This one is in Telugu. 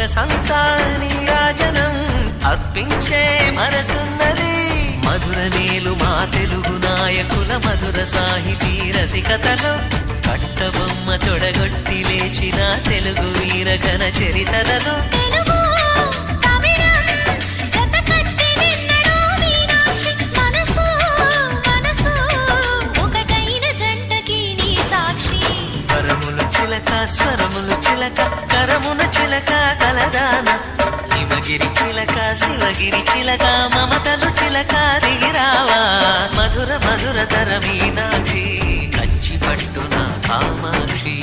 సొగసంతా నీరాజనం అర్పించే మనసున్నది మధుర నేలు మా తెలుగు నాయకుల మధుర సాహితీ రసికతలో కట్టబొమ్మ తొడగొట్టి లేచిన తెలుగు వీరగణ చరితలలో చిలక స్వరములు చిలక కరమున చిలక కలదాన హిమగిరి చిలక శివగిరి చిలక మమతలు చిలక దిగిరావా మధుర మధుర తర మీనాక్షి కంచి పట్టున కామాక్షి